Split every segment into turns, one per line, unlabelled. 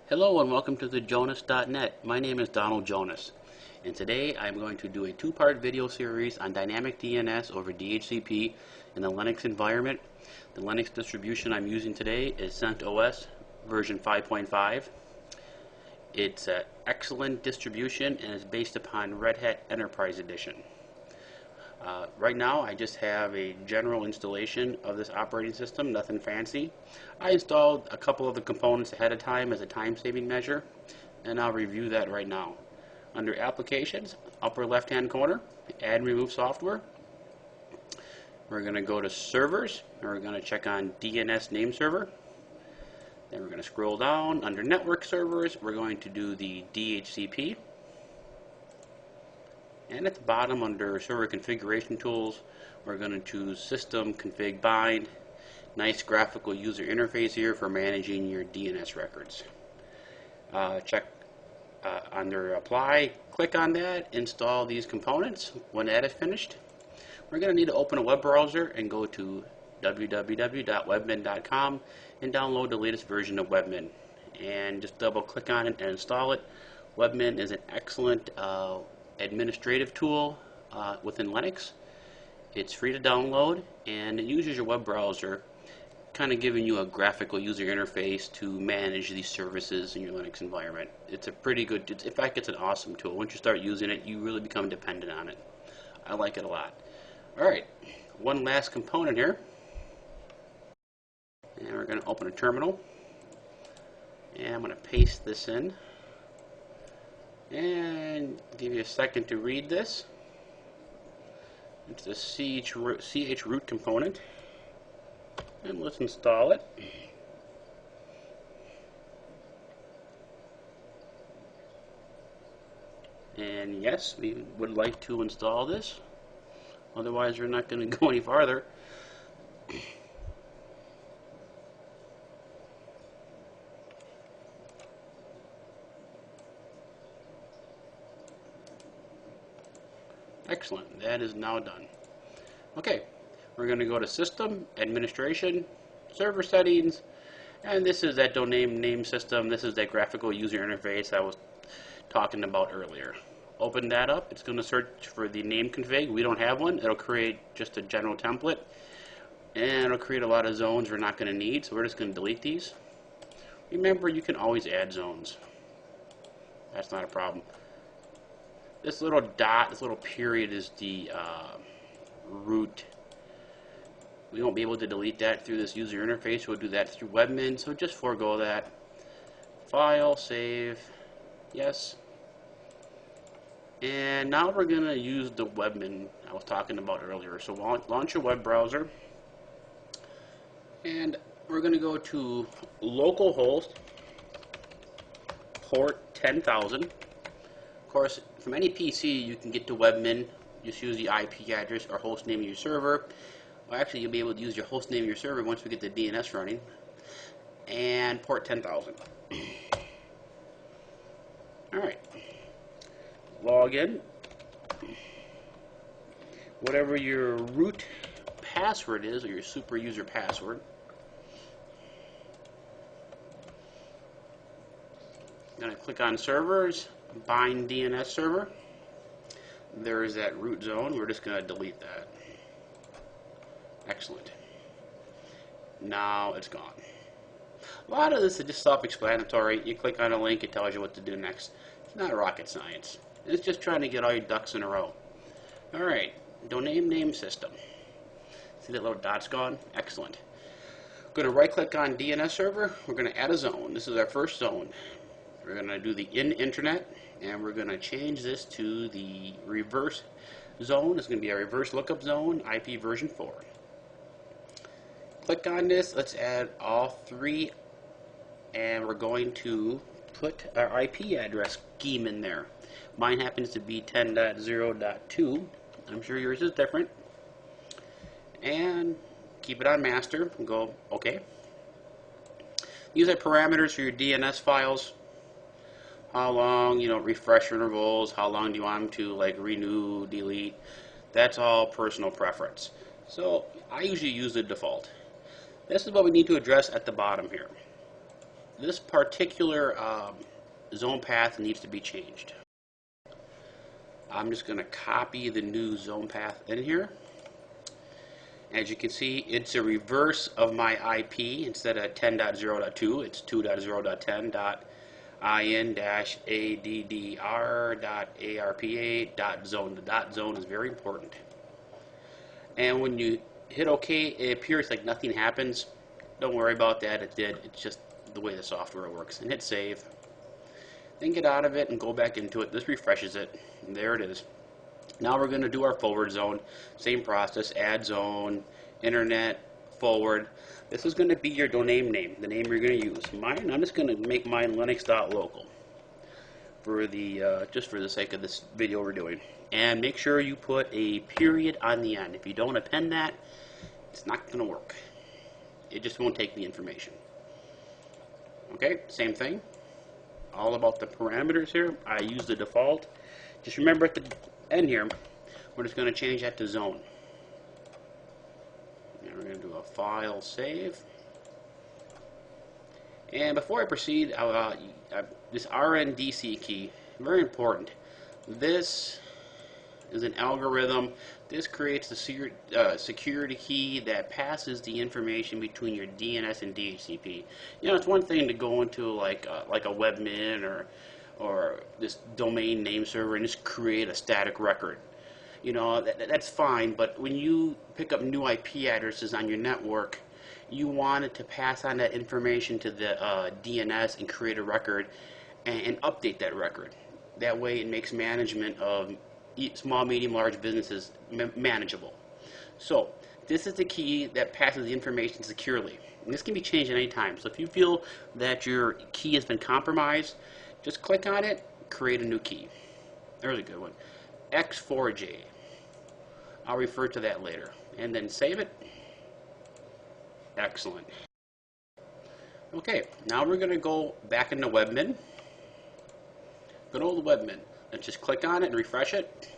Hello and welcome to thejonas.net. My name is Donald Jonas, and today I'm going to do a two-part video series on dynamic DNS over DHCP in the Linux environment. The Linux distribution I'm using today is CentOS version 5.5. It's an excellent distribution and is based upon Red Hat Enterprise Edition. Right now I just have a general installation of this operating system, nothing fancy. I installed a couple of the components ahead of time as a time-saving measure, and I'll review that right now. Under Applications, upper left-hand corner, Add and Remove Software. We're going to go to Servers, and we're going to check on DNS name server. Then we're going to scroll down. Under Network Servers, we're going to do the DHCP. And at the bottom under Server Configuration Tools, we're going to choose System Config Bind. Nice graphical user interface here for managing your DNS records. Check under Apply, click on that, install these components. When that is finished, we're going to need to open a web browser and go to www.webmin.com and download the latest version of Webmin. And just double click on it and install it. Webmin is an excellent administrative tool within Linux. It's free to download, and it uses your web browser, kind of giving you a graphical user interface to manage these services in your Linux environment. It's a pretty good, in fact it's an awesome tool. Once you start using it, you really become dependent on it. I like it a lot. Alright, one last component here, and we're going to open a terminal, and I'm going to paste this in and give you a second to read this. It's the CH root component, and let's install it. And yes, we would like to install this, otherwise we're not going to go any farther. Excellent, that is now done. Okay, we're going to go to System, Administration, Server Settings, and this is that domain name system. This is that graphical user interface I was talking about earlier. Open that up. It's going to search for the name config. We don't have one. It'll create just a general template, and it'll create a lot of zones we're not going to need, so we're just going to delete these. Remember, you can always add zones. That's not a problem. This little dot, this little period is the root. We won't be able to delete that through this user interface. We'll do that through Webmin, so just forego that. File, save, yes. And now we're going to use the Webmin I was talking about earlier. So launch your web browser, and we're going to go to localhost port 10,000. Of course, from any PC you can get to Webmin. Just use the IP address or host name of your server. Well, actually, you'll be able to use your host name of your server once we get the DNS running. And port 10,000. Alright. Log in. Whatever your root password is, or your super user password. I'm going to click on Servers. Bind DNS server. There is that root zone. We're just going to delete that. Excellent. Now it's gone. A lot of this is just self-explanatory. You click on a link, it tells you what to do next. It's not rocket science. It's just trying to get all your ducks in a row. Alright, domain name system. See that little dot's gone? Excellent. We're going to right click on DNS server. We're going to add a zone. This is our first zone. We're going to do the internet, and we're going to change this to the reverse zone. It's going to be a reverse lookup zone, IP version 4. Click on this. Let's add all three, and we're going to put our IP address scheme in there. Mine happens to be 10.0.2. I'm sure yours is different. And keep it on master and go OK. These are parameters for your DNS files. How long, refresh intervals, how long do you want them to renew, delete. That's all personal preference. So I usually use the default. This is what we need to address at the bottom here. this particular zone path needs to be changed. I'm just going to copy the new zone path in here. As you can see, it's a reverse of my IP. Instead of 10.0.2, it's 2.0.10.in-addr.arpa.zone. The dot zone is very important. And when you hit OK, it appears like nothing happens. Don't worry about that. It did. It's just the way the software works. And hit save. Then get out of it and go back into it. This refreshes it. And there it is. Now we're going to do our forward zone. Same process. Add zone, internet, forward. This is going to be your domain name, the name you're going to use. Mine, I'm just going to make mine linux.local for the just for the sake of this video we're doing. And make sure you put a period on the end. If you don't append that, it's not going to work. It just won't take the information. Okay, same thing. All about the parameters here. I use the default. Just remember at the end here, we're just going to change that to zone. And we're going to do a file save. And before I proceed, this RNDC key, very important. This is an algorithm. This creates the security key that passes the information between your DNS and DHCP. You know, it's one thing to go into like a webmin or this domain name server and just create a static record. You know, that's fine, but when you pick up new IP addresses on your network, you want it to pass on that information to the DNS and create a record and update that record. That way it makes management of small, medium, large businesses manageable. So this is the key that passes the information securely. And this can be changed at any time. So if you feel that your key has been compromised, just click on it, create a new key. There's a good one. X4J. I'll refer to that later. And then save it. Excellent. Okay, now we're going to go back into webmin. Good old webmin. Let's just click on it and refresh it.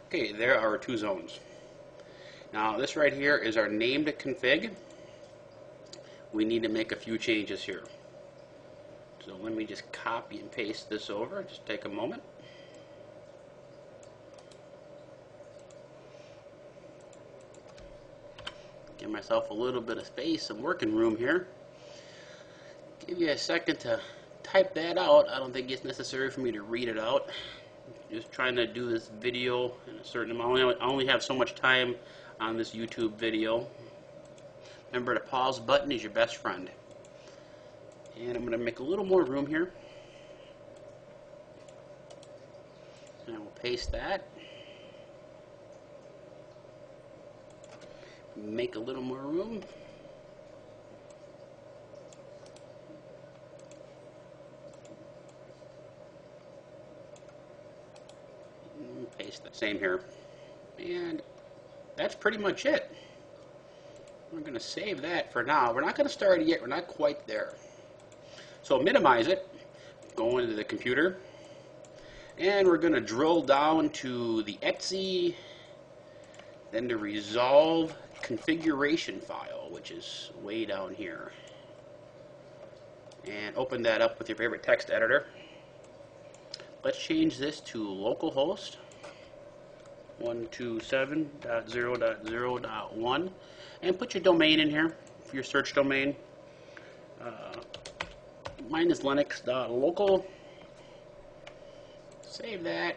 Okay, there are our two zones. Now this right here is our named config. We need to make a few changes here. So let me just copy and paste this over. Just take a moment. Give myself a little bit of space, some working room here. Give you a second to type that out. I don't think it's necessary for me to read it out. Just trying to do this video in a certain amount. I only have so much time on this YouTube video. Remember, the pause button is your best friend. And I'm going to make a little more room here. And I will paste that. Make a little more room. Paste the same here. And that's pretty much it. We're going to save that for now. We're not going to start it yet. We're not quite there. So minimize it. Go into the computer. And we're going to drill down to the etc, then the resolve configuration file, which is way down here. And open that up with your favorite text editor. Let's change this to localhost 127.0.0.1 and put your domain in here for your search domain. Mine is linux.local. Save that.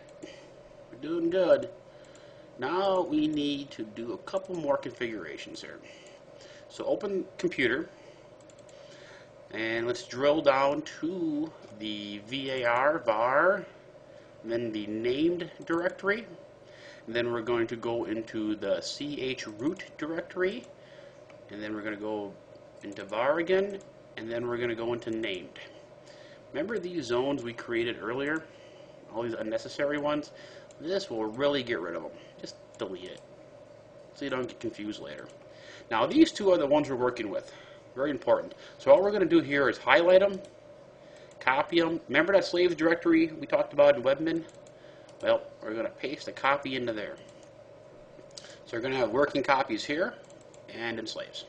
We're doing good. Now we need to do a couple more configurations here. So open computer and let's drill down to the var, then the named directory. And then we're going to go into the chroot directory, and then we're going to go into var again, and then we're going to go into named. Remember these zones we created earlier? All these unnecessary ones? This will really get rid of them. Just delete it so you don't get confused later. Now these two are the ones we're working with. Very important. So all we're going to do here is highlight them, copy them. Remember that slaves directory we talked about in webmin? Well, we're going to paste a copy into there. So we're going to have working copies here and in slaves.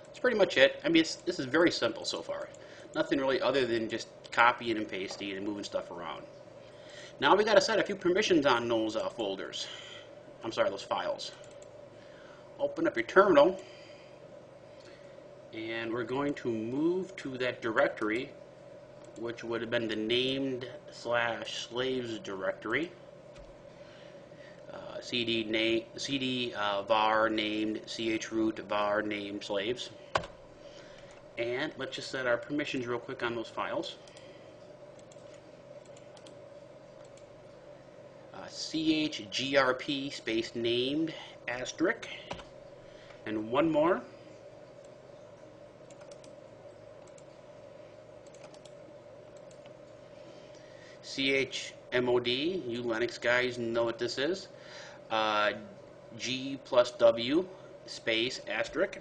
That's pretty much it. I mean, this is very simple so far. Nothing really other than just copying and pasting and moving stuff around. Now we got to set a few permissions on those folders. I'm sorry, those files. Open up your terminal, and we're going to move to that directory, which would have been the named/slaves directory. CD var named chroot var named slaves. And let's just set our permissions real quick on those files. chgrp space named asterisk, and one more. chmod, you Linux guys know what this is. G+W space asterisk,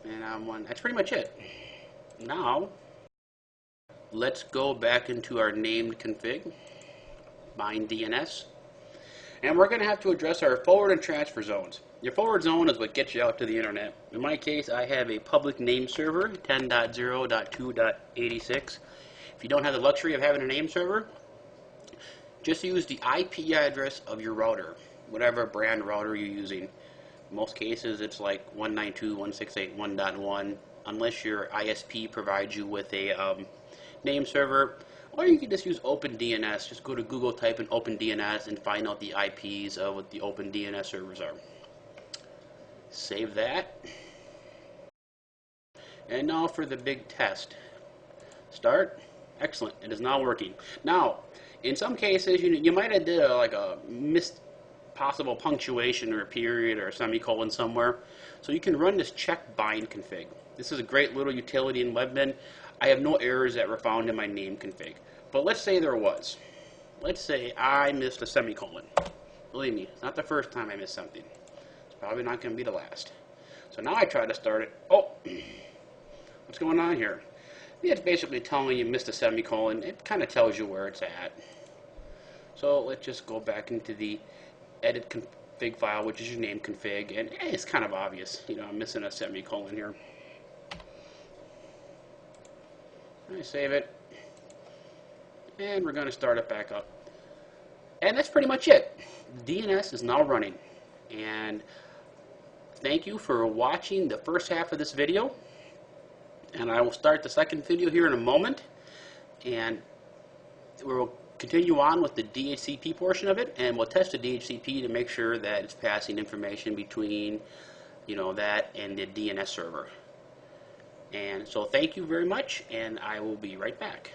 and that's pretty much it. Now let's go back into our named config, bind DNS, and we're going to have to address our forward and transfer zones. Your forward zone is what gets you out to the internet. In my case, I have a public name server 10.0.2.86. If you don't have the luxury of having a name server, just use the IP address of your router, whatever brand router you're using. In most cases, it's like 192.168.1.1, unless your ISP provides you with a name server. Or you can just use OpenDNS. Just go to Google, type in OpenDNS, and find out the IPs of what the OpenDNS servers are. Save that. And now for the big test. Start. Excellent. It is now working. Now, in some cases, you might have did like a missed possible punctuation or a period or a semicolon somewhere. So you can run this check bind config. This is a great little utility in Webmin. I have no errors that were found in my name config. But let's say there was. Let's say I missed a semicolon. Believe me, it's not the first time I missed something. It's probably not going to be the last. So now I try to start it. Oh, what's going on here? It's basically telling you missed a semicolon. It kind of tells you where it's at. So let's just go back into the edit config file, which is your name config, and it's kind of obvious. I'm missing a semicolon here. I save it, and we're going to start it back up. And that's pretty much it. DNS is now running. And thank you for watching the first half of this video. And I will start the second video here in a moment. And we'll continue on with the DHCP portion of it. And we'll test the DHCP to make sure that it's passing information between, that and the DNS server. And so thank you very much, and I will be right back.